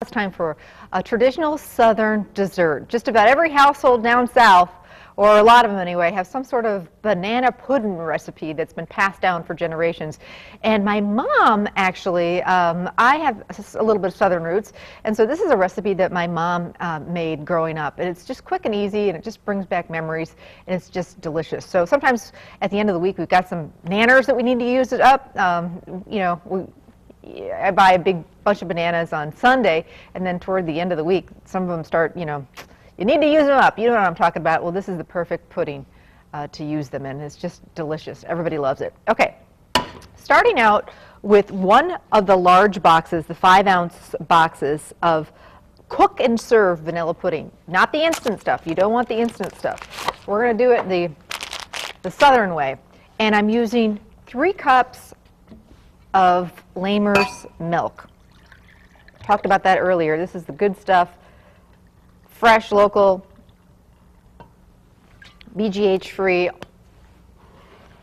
It's time for a traditional Southern dessert. Just about every household down south, or a lot of them anyway, have some sort of banana pudding recipe that's been passed down for generations. And my mom actually, I have a little bit of Southern roots, and so this is a recipe that my mom made growing up. And it's just quick and easy, and it just brings back memories, and it's just delicious. So sometimes at the end of the week, we've got some nanners that we need to use it up. I buy a big bunch of bananas on Sunday, and then toward the end of the week, some of them start, you need to use them up. You know what I'm talking about. Well, this is the perfect pudding to use them in. It's just delicious. Everybody loves it. Okay, starting out with one of the large boxes, the 5-ounce boxes of cook and serve vanilla pudding. Not the instant stuff. You don't want the instant stuff. We're going to do it the Southern way. And I'm using 3 cups of Lamer's milk. Talked about that earlier. This is the good stuff, fresh, local, BGH free.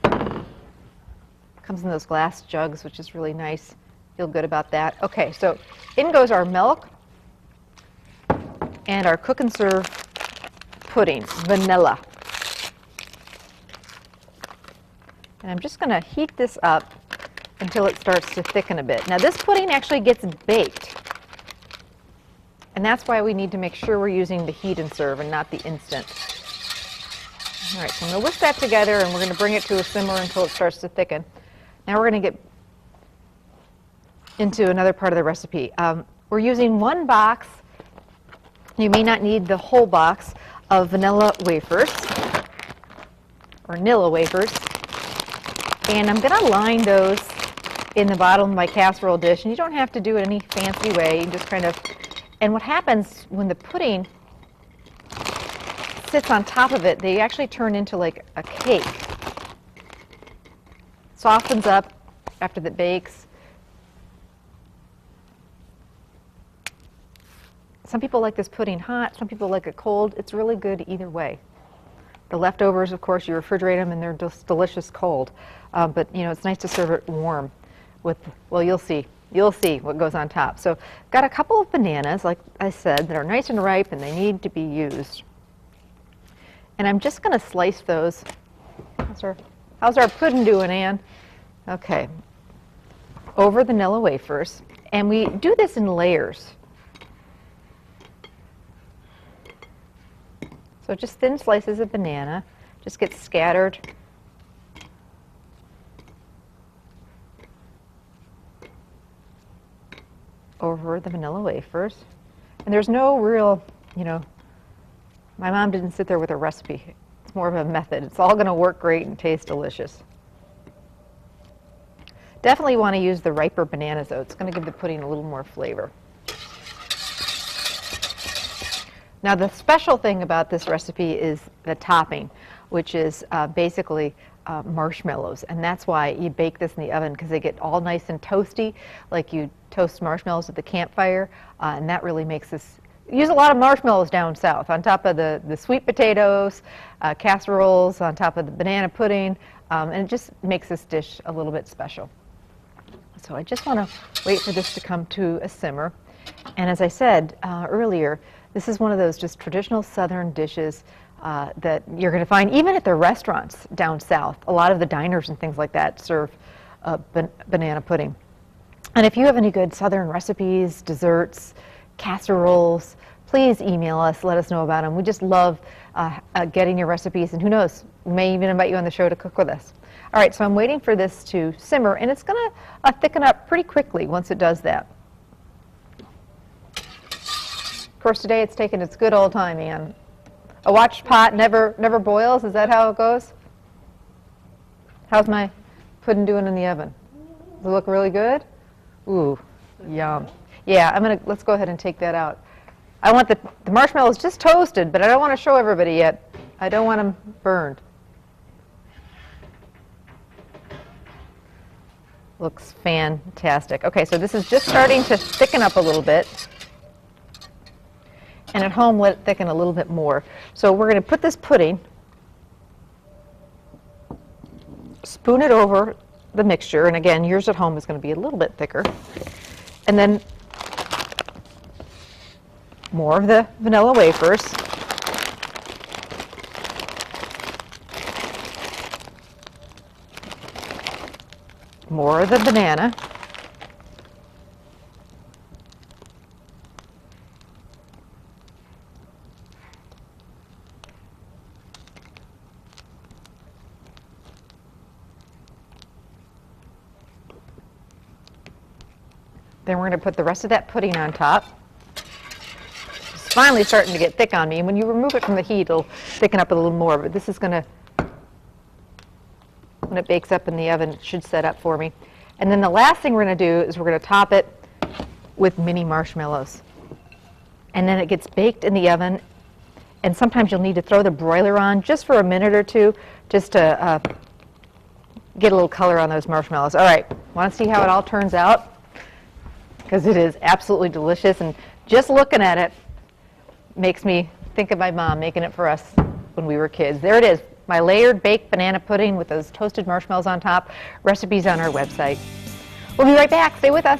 Comes in those glass jugs, which is really nice. Feel good about that. Okay, so in goes our milk and our cook and serve pudding, vanilla. And I'm just going to heat this up until it starts to thicken a bit. Now this pudding actually gets baked, and that's why we need to make sure we're using the heat and serve and not the instant. All right, so I'm going to whisk that together, and we're going to bring it to a simmer until it starts to thicken. Now we're going to get into another part of the recipe. We're using 1 box, you may not need the whole box, of vanilla wafers, or Nilla wafers, and I'm going to line those in the bottom of my casserole dish, and you don't have to do it any fancy way. You just kind of, and what happens when the pudding sits on top of it, they actually turn into like a cake. Softens up after it bakes. Some people like this pudding hot, some people like it cold. It's really good either way. The leftovers, of course, you refrigerate them and they're just delicious cold. But it's nice to serve it warm. Well, you'll see what goes on top. So got a couple of bananas, like I said, that are nice and ripe and they need to be used. And I'm just going to slice those. How's our pudding doing, Ann? Okay. Over the Nilla wafers. And we do this in layers. So just thin slices of banana just get scattered over the vanilla wafers. And there's no real, my mom didn't sit there with a recipe. It's more of a method. It's all going to work great and taste delicious. Definitely want to use the riper bananas, though. It's going to give the pudding a little more flavor. Now, the special thing about this recipe is the topping, which is basically marshmallows, and that's why you bake this in the oven, because they get all nice and toasty, like you toast marshmallows at the campfire, and that really makes this. Use a lot of marshmallows down south on top of the sweet potatoes, casseroles, on top of the banana pudding, and it just makes this dish a little bit special. So I just want to wait for this to come to a simmer, and as I said earlier, this is one of those just traditional Southern dishes that you're going to find even at the restaurants down south. A lot of the diners and things like that serve banana pudding. And if you have any good Southern recipes, desserts, casseroles, please email us, let us know about them. We just love getting your recipes, and who knows, we may even invite you on the show to cook with us. All right, so I'm waiting for this to simmer, and it's going to thicken up pretty quickly once it does that. Of course, today it's taken its good old time, Ann. A watched pot never boils. Is that how it goes? How's my pudding doing in the oven? Does it look really good? Ooh, yum. Yeah, let's go ahead and take that out. I want the marshmallows just toasted, but I don't want to show everybody yet. I don't want them burned. Looks fantastic. Okay, so this is just starting to thicken up a little bit. And at home, let it thicken a little bit more. So we're going to put this pudding, spoon it over the mixture, and again, yours at home is going to be a little bit thicker. And then more of the vanilla wafers. More of the banana. Then we're going to put the rest of that pudding on top. It's finally starting to get thick on me, and when you remove it from the heat, it'll thicken up a little more, but this is going to, when it bakes up in the oven, it should set up for me. And then the last thing we're going to do is we're going to top it with mini marshmallows. And then it gets baked in the oven, and sometimes you'll need to throw the broiler on just for a minute or two, just to get a little color on those marshmallows. All right, want to see how it all turns out? Because it is absolutely delicious, and just looking at it makes me think of my mom making it for us when we were kids. There it is, my layered baked banana pudding with those toasted marshmallows on top. Recipes on our website. We'll be right back. Stay with us.